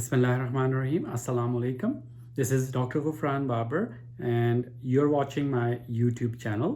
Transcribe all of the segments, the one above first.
Bismillahirrahmanirrahim. Assalamu alaikum. This is Dr. Ghufran Babar and you're watching my YouTube channel.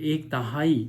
1/3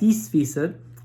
30%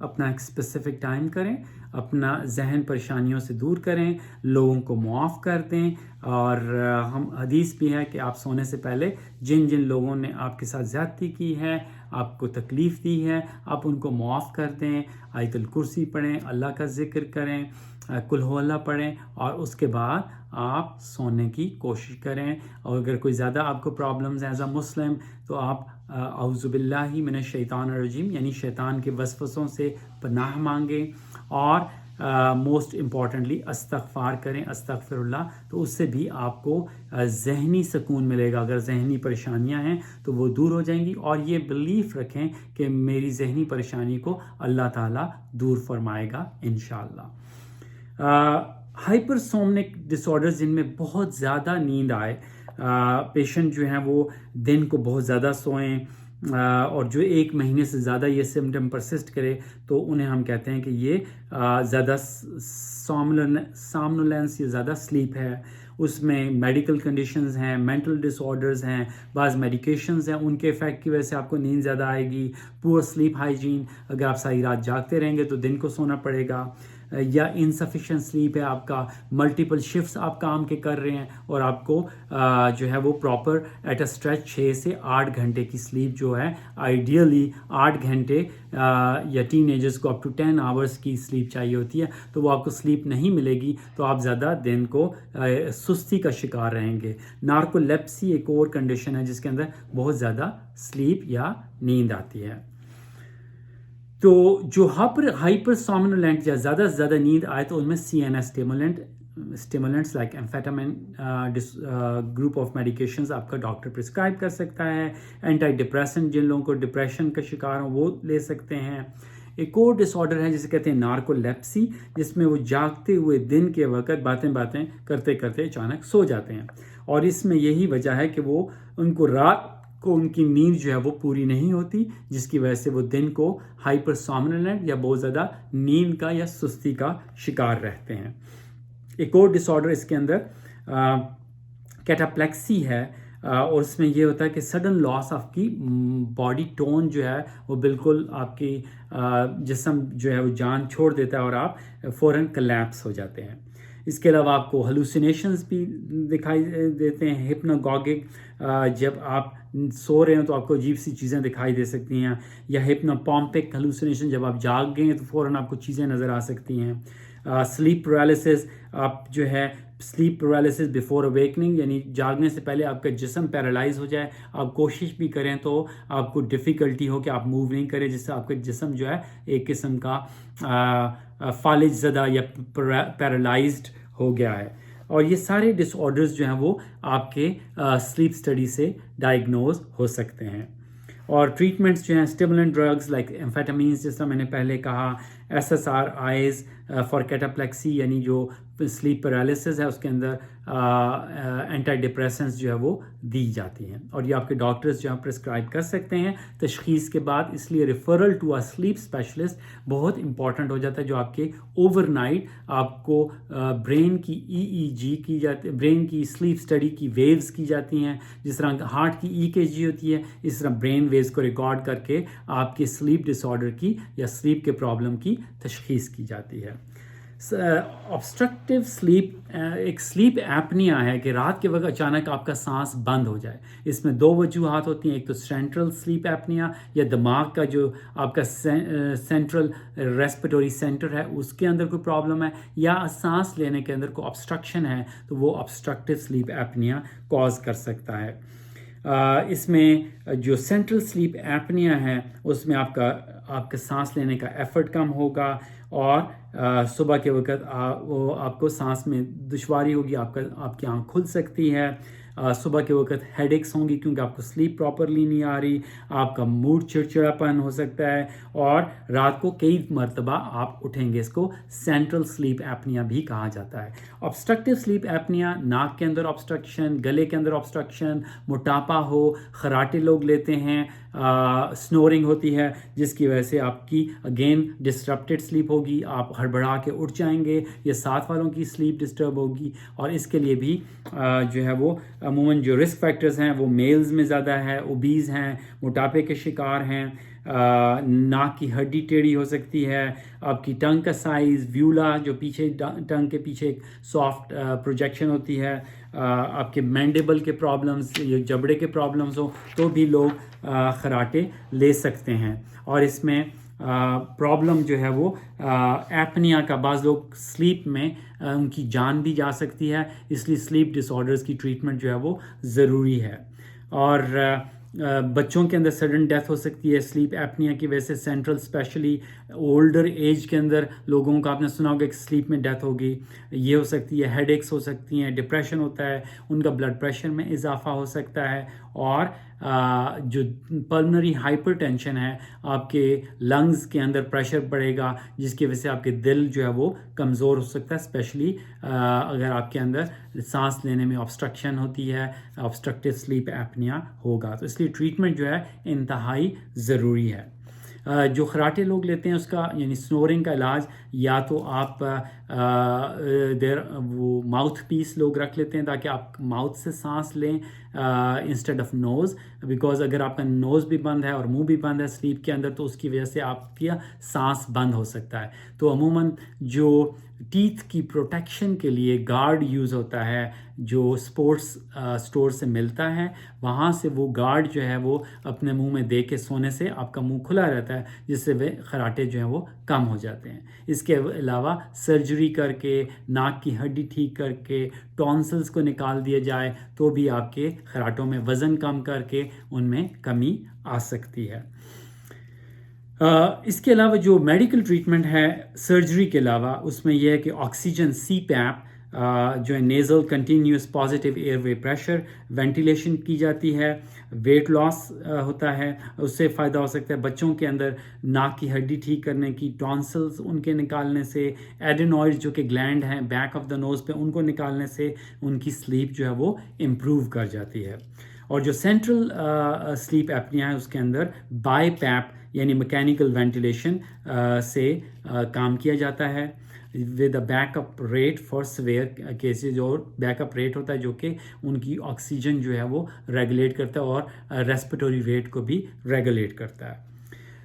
اپنا ایک specific time کریں، اپنا ذہن پریشانیوں سے دور کریں، لوگوں کو معاف کر دیں، اور ہم حدیث بھی ہے کہ آپ سونے سے پہلے جن جن لوگوں نے آپ کے ساتھ زیادتی کی ہے، آپ کو تکلیف دی ہے، آپ ان کو معاف کر دیں، آیت الکرسی پڑھیں، اللہ کا ذکر کریں، قل هو اللہ پڑھیں، اور اس کے بعد آپ سونے کی کوشش کریں. اور اگر کوئی زیادہ آپ کو پرابلمز ہیں ایز اے مسلم تو آپ اعوذ باللہ من الشیطان الرجیم یعنی شیطان کے وسوسوں سے پناہ مانگیں، اور موسٹ امپورٹنٹلی استغفار کریں، استغفر اللہ، تو اس سے بھی آپ کو ذہنی سکون ملے گا. اگر ذہنی پریشانیاں ہیں تو وہ دور ہو جائیں گی، اور یہ بلیف رکھیں کہ میری ذہنی پریشانی کو اللہ تعالیٰ دور فرمائے گا انشاءاللہ. ہائپر سومنک ڈس آرڈرز جن میں بہت زیادہ نیند آئے، پیشنٹ جو ہیں وہ دن کو بہت زیادہ سوئیں، اور جو 1 مہینے سے زیادہ یہ سمٹم پرسسٹ کرے تو انہیں ہم کہتے ہیں کہ یہ زیادہ سامنولینس یا زیادہ سلیپ ہے. اس میں میڈیکل کنڈیشنز ہیں، مینٹل ڈس آرڈرز ہیں، بعض میڈیکیشنز ہیں، ان کے افیکٹ کی وجہ سے آپ کو نیند زیادہ آئے گی. پور سلیپ ہائیجین، اگر آپ ساری رات جاگتے رہیں گے تو دن کو سونا پڑے گا، یا انسفیشینٹ سلیپ ہے آپ کا، ملٹیپل شفٹس آپ کام کے کر رہے ہیں اور آپ کو جو ہے وہ پراپر ایٹ اے اسٹریچ 6 سے 8 گھنٹے کی سلیپ جو ہے آئیڈیلی 8 گھنٹے یا ٹین ایجرز کو اپ ٹو 10 آورس کی سلیپ چاہیے ہوتی ہے، تو وہ آپ کو سلیپ نہیں ملے گی تو آپ زیادہ دن کو سستی کا شکار رہیں گے. نارکولیپسی ایک اور کنڈیشن ہے جس کے اندر بہت زیادہ سلیپ یا نیند آتی ہے. تو جو ہائپر سومنولینٹ یا زیادہ سے زیادہ نیند آئے تو ان میں C N S stimulants like amphetamine group of medications آپ کا ڈاکٹر پرسکرائب کر سکتا ہے. اینٹی ڈپریسنٹ جن لوگوں کو ڈپریشن کا شکار ہوں وہ لے سکتے ہیں. ایک اور ڈس آرڈر ہے جسے کہتے ہیں نارکولیپسی، جس میں وہ جاگتے ہوئے دن کے وقت باتیں کرتے کرتے اچانک سو جاتے ہیں، اور اس میں یہی وجہ ہے کہ وہ ان کو رات کو ان کی نیند جو ہے وہ پوری نہیں ہوتی، جس کی وجہ سے وہ دن کو ہائپر سومنولینٹ یا بہت زیادہ نیند کا یا سستی کا شکار رہتے ہیں. ایک اور ڈس آرڈر اس کے اندر کیٹاپلیکسی ہے، اور اس میں یہ ہوتا ہے کہ سڈن لاس آف کی باڈی ٹون جو ہے وہ بالکل آپ کی جسم جو ہے وہ جان چھوڑ دیتا ہے اور آپ فوراً کلیپس ہو جاتے ہیں. اس کے علاوہ آپ کو ہلوسینیشنز بھی دکھائی دیتے ہیں. ہپنوگوگک، جب آپ سو رہے ہیں تو آپ کو عجیب سی چیزیں دکھائی دے سکتی ہیں، یا ہپنوپومپک ہلوسینیشن، جب آپ جاگ گئے ہیں تو فوراً آپ کو چیزیں نظر آ سکتی ہیں. سلیپ پیرالسس، آپ جو ہے سلیپ پیرالسس بیفور اویکننگ، یعنی جاگنے سے پہلے آپ کا جسم پیرالائز ہو جائے، آپ کوشش بھی کریں تو آپ کو ڈیفیکلٹی ہو کہ آپ موو نہیں کریں، جس سے آپ کا جسم جو ہے ایک قسم کا فالج زدہ یا پیرالائزڈ ہو گیا ہے. اور یہ سارے ڈس آرڈرز جو ہیں وہ آپ کے سلیپ اسٹڈی سے ڈائگنوز ہو سکتے ہیں. اور ٹریٹمنٹس جو ہیں اسٹیمولنٹ ڈرگز لائک ایمفیٹامینز، جس طرح میں نے پہلے کہا، SSRIs فار کیٹاپلیکسی یعنی جو سلیپ پیرالسس ہے اس کے اندر اینٹی ڈپریسنٹس جو ہے وہ دی جاتی ہیں، اور یہ آپ کے ڈاکٹرز جو ہے پرسکرائب کر سکتے ہیں تشخیص کے بعد. اس لیے referral to a sleep specialist بہت امپورٹنٹ ہو جاتا ہے، جو آپ کے اوور نائٹ آپ کو برین کی EEG کی جاتی، برین کی سلیپ اسٹڈی کی ویوز کی جاتی ہیں. جس طرح ہارٹ کی EKG ہوتی ہے، اس طرح برین ویوز کو ریکارڈ کر کے آپ کے سلیپ ڈس آرڈر کی یا سلیپ کے پرابلم کی تشخیص کی جاتی ہے. obstructive سلیپ ایک سلیپ ایپنیا ہے کہ رات کے وقت اچانک آپ کا سانس بند ہو جائے. اس میں 2 وجوہات ہوتی ہیں، ایک تو سینٹرل سلیپ ایپنیا یا دماغ کا جو آپ کا سینٹرل ریسپیٹوری سینٹر ہے اس کے اندر کوئی پرابلم ہے، یا سانس لینے کے اندر کوئی obstruction ہے تو وہ obstructive سلیپ ایپنیا کاز کر سکتا ہے. اس میں جو سینٹرل سلیپ ایپنیا ہے اس میں آپ کا سانس لینے کا ایفرٹ کم ہوگا، اور صبح کے وقت آپ کو سانس میں دشواری ہوگی، آپ کی آنکھ کھل سکتی ہے. صبح کے وقت ہیڈ ایکس ہوں گی کیونکہ آپ کو سلیپ پراپرلی نہیں آ رہی، آپ کا موڈ چڑچڑاپن ہو سکتا ہے، اور رات کو کئی مرتبہ آپ اٹھیں گے. اس کو سینٹرل سلیپ ایپنیا بھی کہا جاتا ہے. obstructive سلیپ ایپنیا، ناک کے اندر obstruction، گلے کے اندر obstruction، موٹاپا ہو، خراٹے لوگ لیتے ہیں، سنورنگ ہوتی ہے جس کی وجہ سے آپ کی اگین ڈسٹرپٹیڈ سلیپ ہوگی، آپ ہڑبڑا کے اٹھ جائیں گے، یہ ساتھ والوں کی سلیپ ڈسٹرب ہوگی. اور اس کے لیے بھی جو ہے وہ عموماً جو رسک فیکٹرز ہیں وہ میلز میں زیادہ ہے، اوبیز ہیں، موٹاپے کے شکار ہیں، ناک کی ہڈی ٹیڑھی ہو سکتی ہے، آپ کی ٹنگ کا سائز، ویولا جو پیچھے ٹنگ کے پیچھے ایک سافٹ پروجیکشن ہوتی ہے، آپ کے مینڈیبل کے پرابلمز یا جبڑے کے پرابلمز ہوں تو بھی لوگ خراٹے لے سکتے ہیں. اور اس میں پرابلم جو ہے وہ ایپنیا کا، بعض لوگ سلیپ میں ان کی جان بھی جا سکتی ہے، اس لیے سلیپ ڈس آرڈرز کی ٹریٹمنٹ جو ہے وہ ضروری ہے. اور بچوں کے اندر سڈن ڈیتھ ہو سکتی ہے سلیپ ایپنیا کی وجہ سے، سینٹرل اسپیشلی اولڈر ایج کے اندر لوگوں کا آپ نے سنا ہوگا کہ سلیپ میں ڈیتھ ہوگی. یہ ہو سکتی ہے، ہیڈ ایکس ہو سکتی ہیں، ڈپریشن ہوتا ہے، ان کا بلڈ پریشر میں اضافہ ہو سکتا ہے، اور جو پلمنری ہائپر ٹینشن ہے، آپ کے لنگز کے اندر پریشر پڑے گا جس کی وجہ سے آپ کے دل جو ہے وہ کمزور ہو سکتا ہے، اسپیشلی اگر آپ کے اندر سانس لینے میں آبسٹرکشن ہوتی ہے، آبسٹرکٹیو سلیپ ایپنیا ہوگا. تو اس لیے ٹریٹمنٹ جو ہے انتہائی ضروری ہے. جو خراٹے لوگ لیتے ہیں اس کا یعنی سنورنگ کا علاج، یا تو آپ وہ ماؤتھ پیس لوگ رکھ لیتے ہیں تاکہ آپ ماؤتھ سے سانس لیں انسٹیڈ آف نوز، بیکاز اگر آپ کا نوز بھی بند ہے اور منہ بھی بند ہے سلیپ کے اندر تو اس کی وجہ سے آپ کی سانس بند ہو سکتا ہے. تو عموماً جو ٹیتھ کی پروٹیکشن کے لیے گارڈ یوز ہوتا ہے جو سپورٹس سٹور سے ملتا ہے، وہاں سے وہ گارڈ جو ہے وہ اپنے منہ میں دے کے سونے سے آپ کا منہ کھلا رہتا ہے، جس سے وہ خراٹے جو ہیں وہ کم ہو جاتے ہیں. اس کے علاوہ سرجری کر کے، ناک کی ہڈی ٹھیک کر کے، ٹونسلز کو نکال دیا جائے تو بھی آپ کے خراٹوں میں وزن کم کر کے ان میں کمی آ سکتی ہے. اس کے علاوہ جو میڈیکل ٹریٹمنٹ ہے سرجری کے علاوہ، اس میں یہ ہے کہ آکسیجن سی پیپ جو ہے nasal continuous positive air way pressure, ventilation کی جاتی ہے. ویٹ لاس ہوتا ہے، اس سے فائدہ ہو سکتا ہے. بچوں کے اندر ناک کی ہڈی ٹھیک کرنے کی، ٹونسلز ان کے نکالنے سے، ایڈینوئڈ جو کہ گلینڈ ہیں بیک آف دا نوز پہ، ان کو نکالنے سے ان کی سلیپ جو ہے وہ امپروو کر جاتی ہے. اور جو سینٹرل سلیپ ایپنیا ہے اس کے اندر بائی پیپ یعنی مکینیکل وینٹیلیشن سے کام کیا جاتا ہے with a back up rate for severe cases, اور بیک اپ ریٹ ہوتا ہے جو کہ ان کی آکسیجن جو ہے وہ ریگولیٹ کرتا ہے اور ریسپیٹوری ریٹ کو بھی ریگولیٹ کرتا ہے.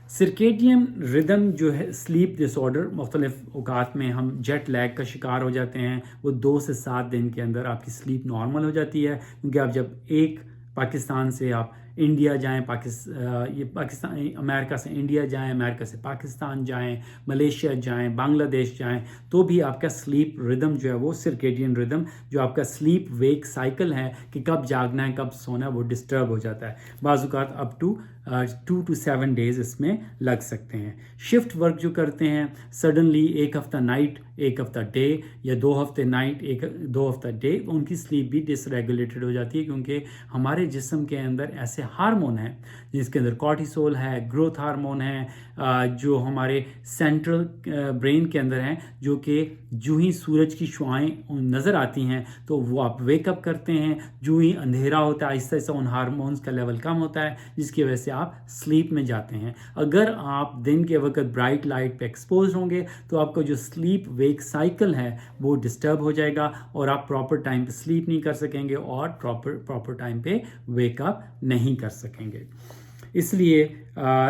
سرکیڈین ردم جو ہے سلیپ ڈس آرڈر، مختلف اوقات میں ہم جیٹ لیگ کا شکار ہو جاتے ہیں، وہ 2 سے 7 دن کے اندر آپ کی سلیپ نارمل ہو جاتی ہے، کیونکہ آپ جب ایک پاکستان سے آپ انڈیا جائیں، پاکستان امریکہ سے انڈیا جائیں، امریکہ سے پاکستان جائیں، ملیشیا جائیں، بنگلہ دیش جائیں، تو بھی آپ کا سلیپ ردم جو ہے وہ سرکیڈین ردم جو آپ کا سلیپ ویک سائیکل ہے کہ کب جاگنا ہے کب سونا ہے وہ ڈسٹرب ہو جاتا ہے. بعض اوقات اپ ٹو 2 to 7 ڈیز اس میں لگ سکتے ہیں. شفٹ ورک جو کرتے ہیں سڈنلی، ایک ہفتہ نائٹ ایک ہفتہ ڈے، یا 2 ہفتے نائٹ 2 ہفتہ ڈے، ان کی سلیپ بھی ڈس ریگولیٹڈ ہو جاتی ہے، کیونکہ ہمارے جسم کے اندر ایسے ہارمون ہیں جس کے اندر کارٹیسول ہے، گروتھ ہارمون ہے، جو ہمارے سینٹرل برین کے اندر ہیں، جو کہ جو ہی سورج کی شعائیں نظر آتی ہیں تو وہ آپ ویک اپ کرتے ہیں، جو ہی اندھیرا ہوتا ہے آہستہ آہستہ ان ہارمونز کا لیول کم ہوتا ہے، جس کی وجہ سے آپ سلیپ میں جاتے ہیں. اگر آپ دن کے وقت برائٹ لائٹ پہ ایکسپوز ہوں گے تو آپ کا جو سلیپ ویک سائیکل ہے وہ ڈسٹرب ہو جائے گا اور آپ پراپر ٹائم پہ سلیپ نہیں کر سکیں گے اور پراپر ٹائم پہ ویک اپ نہیں کر سکیں گے. اس لیے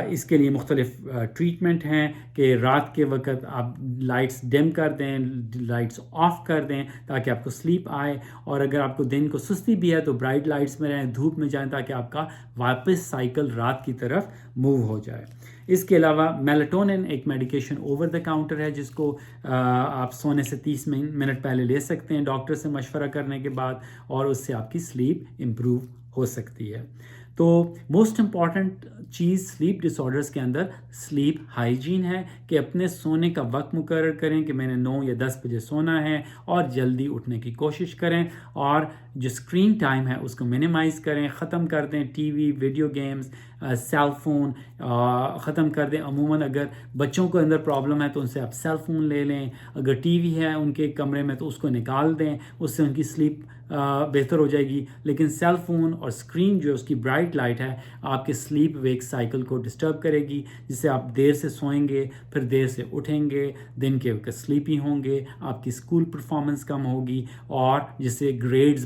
اس کے لیے مختلف ٹریٹمنٹ ہیں کہ رات کے وقت آپ لائٹس ڈم کر دیں، لائٹس آف کر دیں تاکہ آپ کو سلیپ آئے، اور اگر آپ کو دن کو سستی بھی ہے تو برائٹ لائٹس میں رہیں، دھوپ میں جائیں تاکہ آپ کا واپس سائیکل رات کی طرف موو ہو جائے. اس کے علاوہ میلاٹونن ایک میڈیکیشن اوور دا کاؤنٹر ہے جس کو آپ سونے سے 30 منٹ پہلے لے سکتے ہیں ڈاکٹر سے مشورہ کرنے کے بعد، اور اس سے آپ کی سلیپ امپروو ہو سکتی ہے. تو موسٹ امپورٹنٹ چیز سلیپ ڈس آرڈرز کے اندر سلیپ ہائیجین ہے کہ اپنے سونے کا وقت مقرر کریں کہ میں نے 9 یا 10 بجے سونا ہے، اور جلدی اٹھنے کی کوشش کریں، اور جو اسکرین ٹائم ہے اس کو منیمائز کریں، ختم کر دیں. T V, video games, cell phone ختم کر دیں. عموماً اگر بچوں کو اندر پرابلم ہے تو ان سے آپ سیل فون لے لیں، اگر ٹی وی ہے ان کے کمرے میں تو اس کو نکال دیں، اس سے ان کی سلیپ بہتر ہو جائے گی. لیکن سیل فون اور اسکرین جو اس کی برائٹ لائٹ ہے آپ کے سلیپ ویک سائیکل کو ڈسٹرب کرے گی، جس سے آپ دیر سے سوئیں گے، پھر دیر سے اٹھیں گے، دن کے وقت سلیپی ہوں گے، آپ کی اسکول پرفارمنس کم ہوگی، اور جس سے گریڈز